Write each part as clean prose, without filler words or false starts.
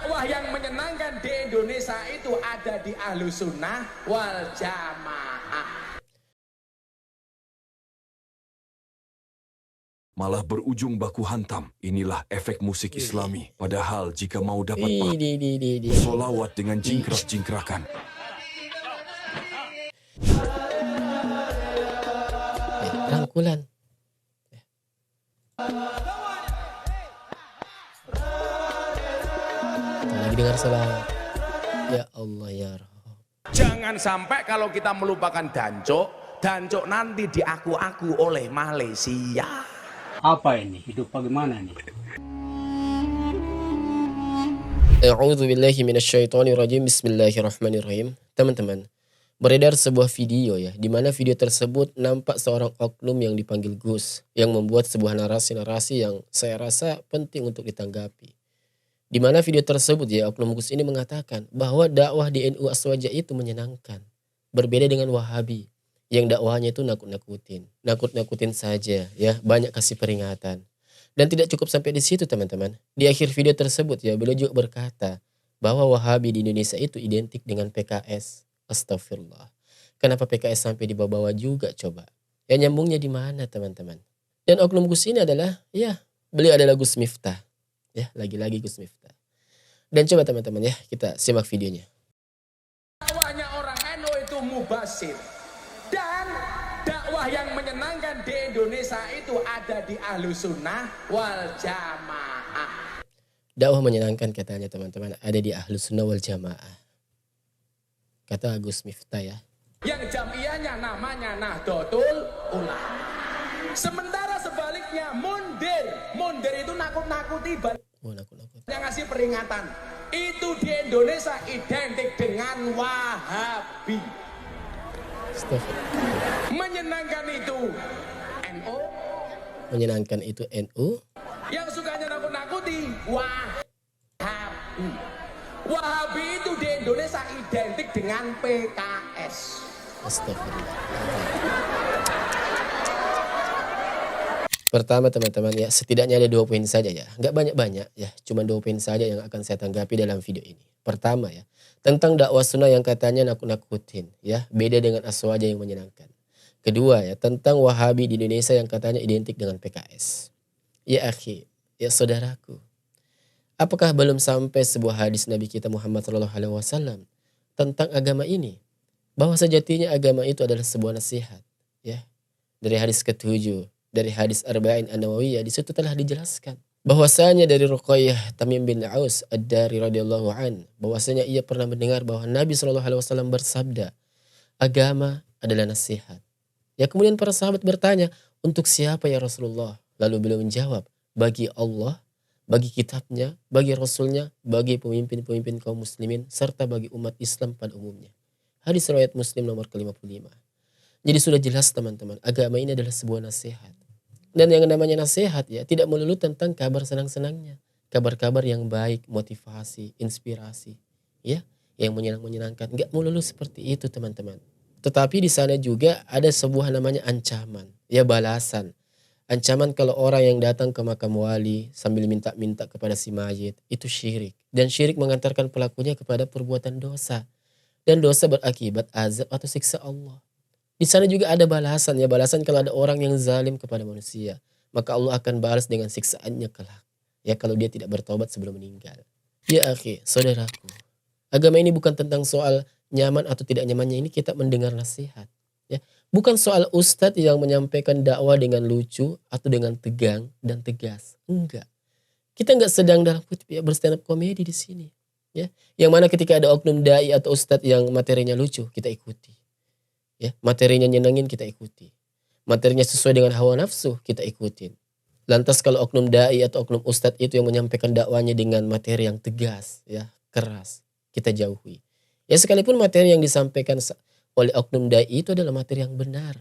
dakwah yang menyenangkan di Indonesia itu ada di Ahlussunnah wal Jamaah. Malah berujung baku hantam. Inilah efek musik Islami. Padahal jika mau dapat solawat dengan jingkrak-jingkrakan. Rangkulan. Lagi dengar salawat. Ya Allah ya Rabb. Jangan sampai kalau kita melupakan dancuk nanti diaku-aku oleh Malaysia. Apa ini? Hidup bagaimana nih? A'udzu billahi minasyaitonir rajim. Bismillahirrahmanirrahim. Teman-teman, beredar sebuah video ya, di mana video tersebut nampak seorang oknum yang dipanggil Gus yang membuat sebuah narasi-narasi yang saya rasa penting untuk ditanggapi. Di mana video tersebut ya, oknum Gus ini mengatakan bahwa dakwah di NU Aswaja itu menyenangkan. Berbeda dengan Wahabi yang dakwahnya itu nakut-nakutin saja ya, banyak kasih peringatan. Dan tidak cukup sampai di situ teman-teman. Di akhir video tersebut ya, beliau juga berkata bahwa Wahabi di Indonesia itu identik dengan PKS. Astagfirullah. Kenapa PKS sampai dibawa-bawa juga coba? Ya nyambungnya di mana teman-teman? Dan oknum Gus ini adalah ya, beliau adalah Gus Miftah. Ya, lagi-lagi Gus Miftah. Dan coba teman-teman ya, kita simak videonya. Dakwahnya orang NU itu mubasir. Dan dakwah yang menyenangkan di Indonesia itu ada di Ahlussunnah wal Jamaah. Dakwah menyenangkan katanya teman-teman ada di Ahlussunnah wal Jamaah. Kata Gus Miftah ya. Yang jamiahnya namanya Nahdlatul Ulama. Sementara sebaliknya mundir itu nakut-nakuti Nakut-nakut. yang ngasih peringatan. Itu di Indonesia identik dengan Wahabi. Menyenangkan itu NU. Menyenangkan itu NU. Yang sukanya nakut-nakuti Wahabi. Wahabi itu di Indonesia identik dengan PKS. Astagfirullah. Pertama teman-teman ya, setidaknya ada 2 poin saja ya. Nggak banyak-banyak ya, cuma 2 poin saja yang akan saya tanggapi dalam video ini. Pertama ya, tentang dakwah sunnah yang katanya nakut-nakutin ya, beda dengan Aswaja yang menyenangkan. Kedua ya, tentang Wahabi di Indonesia yang katanya identik dengan PKS. Ya akhi, ya saudaraku. Apakah belum sampai sebuah hadis Nabi kita Muhammad SAW tentang agama ini? Bahwa sejatinya agama itu adalah sebuah nasihat. Ya, dari hadis ke-7, dari hadis Arba'in An-Nawawiyah, di situ telah dijelaskan. Bahwasanya dari Ruqayyah Tamim bin Aus Ad-Dari radhiyallahu an, bahwasanya ia pernah mendengar bahwa Nabi SAW bersabda, agama adalah nasihat. Ya kemudian para sahabat bertanya, untuk siapa ya Rasulullah? Lalu beliau menjawab, bagi Allah, bagi kitabnya, bagi Rasulnya, bagi pemimpin-pemimpin kaum muslimin, serta bagi umat Islam pada umumnya. Hadis riwayat Muslim nomor ke-55. Jadi sudah jelas teman-teman, agama ini adalah sebuah nasihat. Dan yang namanya nasihat ya, tidak melulu tentang kabar senang-senangnya. Kabar-kabar yang baik, motivasi, inspirasi. Ya, yang menyenangkan. Enggak melulu seperti itu teman-teman. Tetapi di sana juga ada sebuah namanya ancaman. Ya balasan. Ancaman kalau orang yang datang ke makam wali sambil minta-minta kepada si mayit, itu syirik. Dan syirik mengantarkan pelakunya kepada perbuatan dosa. Dan dosa berakibat azab atau siksa Allah. Di sana juga ada balasan ya, balasan kalau ada orang yang zalim kepada manusia, maka Allah akan balas dengan siksaannya kelak. Ya kalau dia tidak bertobat sebelum meninggal. Ya akhi, saudaraku. Agama ini bukan tentang soal nyaman atau tidak nyamannya, ini kita mendengar nasihat. Ya, bukan soal ustadz yang menyampaikan dakwah dengan lucu atau dengan tegang dan tegas. Enggak. Kita enggak sedang dalam kutip ya berstand up komedi di sini. Ya, yang mana ketika ada oknum dai atau ustadz yang materinya lucu, kita ikuti. Ya, materinya nyenengin kita ikuti. Materinya sesuai dengan hawa nafsu kita ikutin. Lantas kalau oknum dai atau oknum ustadz itu yang menyampaikan dakwanya dengan materi yang tegas, ya, keras, kita jauhi. Ya sekalipun materi yang disampaikan oleh oknum dai itu adalah materi yang benar.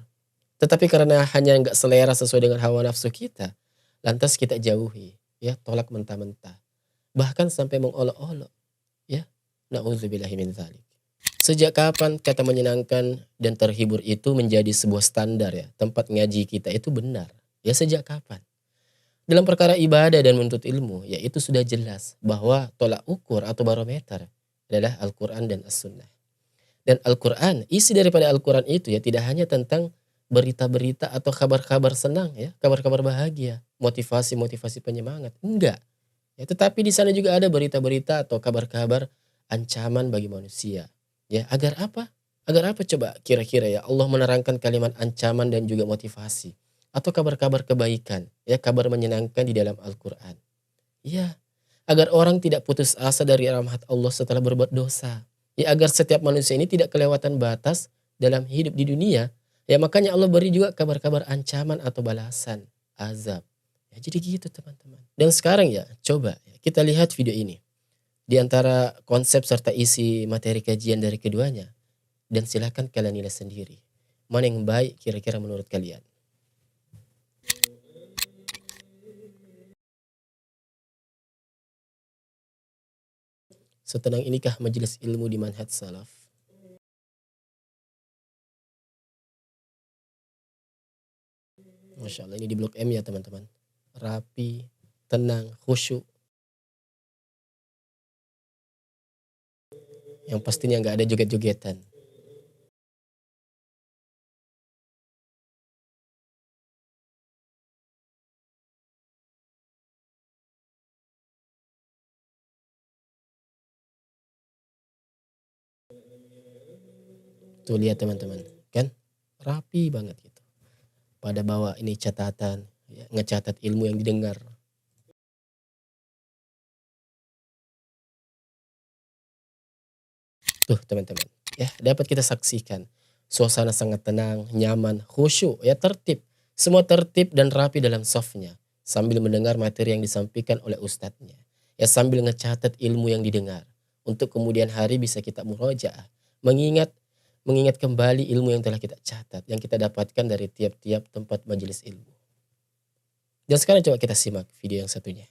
Tetapi karena hanya enggak selera sesuai dengan hawa nafsu kita, lantas kita jauhi, ya, tolak mentah-mentah. Bahkan sampai mengolok-olok, ya. Na'udzubillahi min dzalik. Sejak kapan kata menyenangkan dan terhibur itu menjadi sebuah standar ya, tempat ngaji kita itu benar? Ya sejak kapan? Dalam perkara ibadah dan menuntut ilmu, ya itu sudah jelas bahwa tolak ukur atau barometer adalah Al-Quran dan As-Sunnah. Dan Al-Quran, isi daripada Al-Quran itu ya tidak hanya tentang berita-berita atau kabar-kabar senang ya, kabar-kabar bahagia, motivasi-motivasi penyemangat. Enggak. Ya, tetapi di sana juga ada berita-berita atau kabar-kabar ancaman bagi manusia. Ya, agar apa? Agar apa coba kira-kira ya Allah menerangkan kalimat ancaman dan juga motivasi atau kabar-kabar kebaikan, ya kabar menyenangkan di dalam Al-Quran. Ya, agar orang tidak putus asa dari rahmat Allah setelah berbuat dosa. Ya, agar setiap manusia ini tidak kelewatan batas dalam hidup di dunia. Ya, makanya Allah beri juga kabar-kabar ancaman atau balasan, azab. Ya, jadi gitu teman-teman. Dan sekarang ya, coba ya, kita lihat video ini. Di antara konsep serta isi materi kajian dari keduanya. Dan silakan kalian nilai sendiri. Mana yang baik kira-kira menurut kalian? Setenang inikah majelis ilmu di manhaj salaf? Masya Allah, ini di Blok M ya teman-teman. Rapi, tenang, khusyuk. Yang pastinya nggak ada joget-jogetan. Tuh lihat teman-teman, kan rapi banget gitu. Pada bawa ini catatan, ya, ngecatat ilmu yang didengar. Tuh teman-teman, ya dapat kita saksikan. Suasana sangat tenang, nyaman, khusyuk, ya tertib. Semua tertib dan rapi dalam softnya. Sambil mendengar materi yang disampaikan oleh ustadznya. Ya sambil ngecatat ilmu yang didengar. Untuk kemudian hari bisa kita murojaah. Mengingat kembali ilmu yang telah kita catat. Yang kita dapatkan dari tiap-tiap tempat majelis ilmu. Dan sekarang coba kita simak video yang satunya.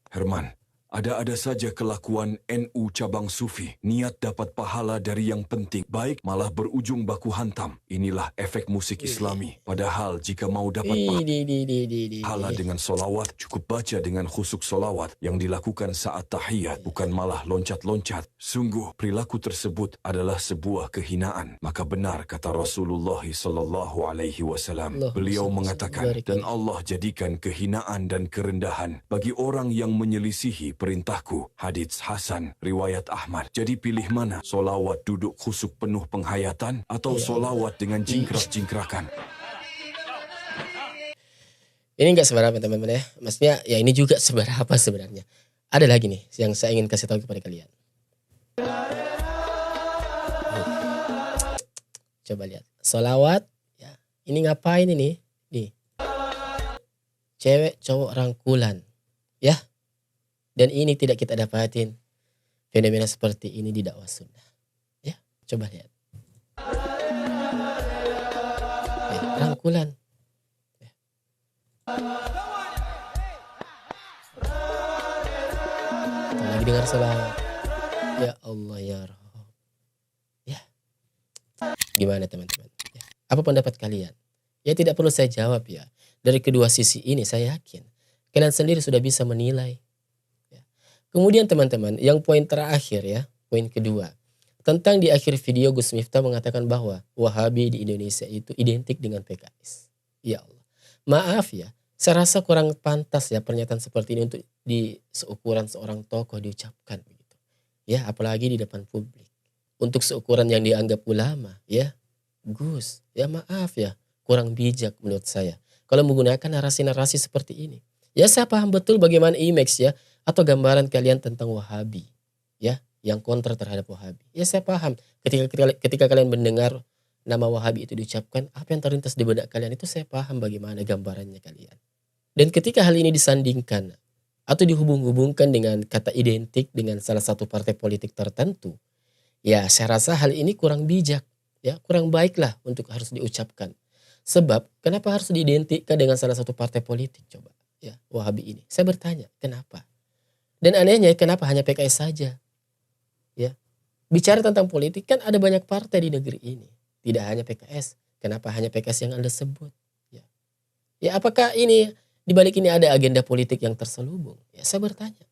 Herman, ada-ada saja kelakuan NU cabang Sufi. Niat dapat pahala dari yang penting. Baik malah berujung baku hantam. Inilah efek musik Islami. Padahal jika mau dapat pahala dengan solawat, cukup baca dengan khusuk solawat yang dilakukan saat tahiyat. Bukan malah loncat-loncat. Sungguh perilaku tersebut adalah sebuah kehinaan. Maka benar kata Rasulullah SAW. Beliau mengatakan, dan Allah jadikan kehinaan dan kerendahan bagi orang yang menyelisihi perintahku. Hadits Hasan, riwayat Ahmad. Jadi pilih mana? Solawat duduk khusuk penuh penghayatan atau solawat dengan jingkrak-jingkrakan? Ini enggak seberapa teman-teman ya. Maksudnya ya ini juga seberapa sebenarnya. Ada lagi nih yang saya ingin kasih tahu kepada kalian. Coba lihat. Solawat. Ya. Ini ngapain ini? Nih. Cewek cowok rangkulan. Ya. Dan ini tidak kita dapatin fenomena seperti ini di dakwah sunnah. Ya, coba lihat. Ya, rangkulan. Ya. Lagi dengar salawat. Ya Allah ya Rabb. Ya. Gimana teman-teman? Ya. Apa pendapat kalian? Ya tidak perlu saya jawab ya. Dari kedua sisi ini saya yakin kalian sendiri sudah bisa menilai. Kemudian teman-teman, yang poin terakhir ya, poin kedua. Tentang di akhir video Gus Miftah mengatakan bahwa Wahabi di Indonesia itu identik dengan PKS. Ya Allah. Maaf ya, saya rasa kurang pantas ya pernyataan seperti ini untuk di seukuran seorang tokoh diucapkan begitu. Ya, apalagi di depan publik. Untuk seukuran yang dianggap ulama, ya. Gus, ya maaf ya, kurang bijak menurut saya. Kalau menggunakan narasi-narasi seperti ini. Ya saya paham betul bagaimana image ya. Atau gambaran kalian tentang Wahabi. Ya, yang kontra terhadap Wahabi. Ya saya paham. Ketika kalian mendengar nama Wahabi itu diucapkan. Apa yang terlintas di benak kalian itu saya paham bagaimana gambarannya kalian. Dan ketika hal ini disandingkan. Atau dihubung-hubungkan dengan kata identik dengan salah satu partai politik tertentu. Ya saya rasa hal ini kurang bijak. Ya kurang baiklah untuk harus diucapkan. Sebab kenapa harus diidentikan dengan salah satu partai politik coba. Ya Wahabi ini. Saya bertanya kenapa. Dan anehnya kenapa hanya PKS saja? Ya. Bicara tentang politik kan ada banyak partai di negeri ini. Tidak hanya PKS. Kenapa hanya PKS yang Anda sebut? Ya. Ya apakah ini Di balik ini ada agenda politik yang terselubung. Ya, saya bertanya.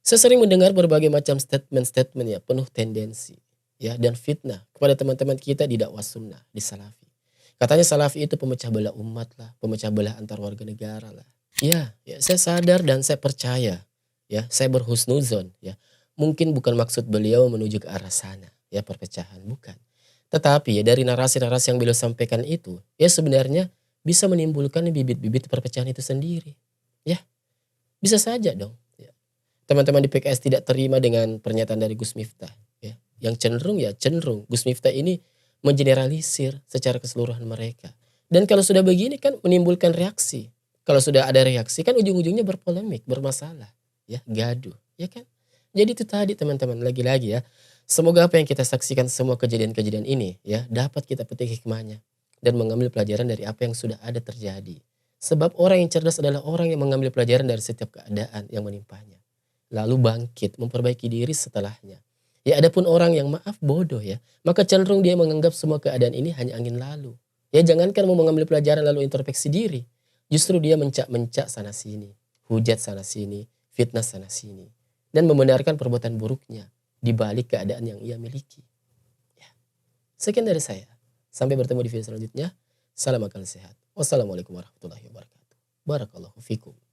Saya sering mendengar berbagai macam statement-statement ya penuh tendensi ya dan fitnah kepada teman-teman kita di dakwah sunnah, di salafi. Katanya salafi itu pemecah belah umat lah, pemecah belah antar warga negara lah. Ya, saya sadar dan saya percaya. Ya, saya berhusnuzon ya. Mungkin bukan maksud beliau menuju ke arah sana, ya perpecahan, bukan. Tetapi ya dari narasi-narasi yang beliau sampaikan itu, ya sebenarnya bisa menimbulkan bibit-bibit perpecahan itu sendiri. Ya, bisa saja dong. Ya. Teman-teman di PKS tidak terima dengan pernyataan dari Gus Miftah. Ya. Yang cenderung Gus Miftah ini mengeneralisir secara keseluruhan mereka. Dan kalau sudah begini kan menimbulkan reaksi. Kalau sudah ada reaksi kan ujung-ujungnya berpolemik, bermasalah. Ya, gaduh. Ya kan? Jadi itu tadi teman-teman, lagi-lagi ya. Semoga apa yang kita saksikan semua kejadian-kejadian ini ya dapat kita petik hikmahnya dan mengambil pelajaran dari apa yang sudah ada terjadi. Sebab orang yang cerdas adalah orang yang mengambil pelajaran dari setiap keadaan yang menimpanya. Lalu bangkit, memperbaiki diri setelahnya. Ya adapun orang yang maaf bodoh ya, maka cenderung dia menganggap semua keadaan ini hanya angin lalu. Ya jangankan mau mengambil pelajaran lalu introspeksi diri. Justru dia mencak-mencak sana sini, hujat sana sini, fitnah sana sini. Dan membenarkan perbuatan buruknya di balik keadaan yang ia miliki. Ya. Sekian dari saya. Sampai bertemu di video selanjutnya. Salam akal sehat. Wassalamualaikum warahmatullahi wabarakatuh. Barakallahu fikum.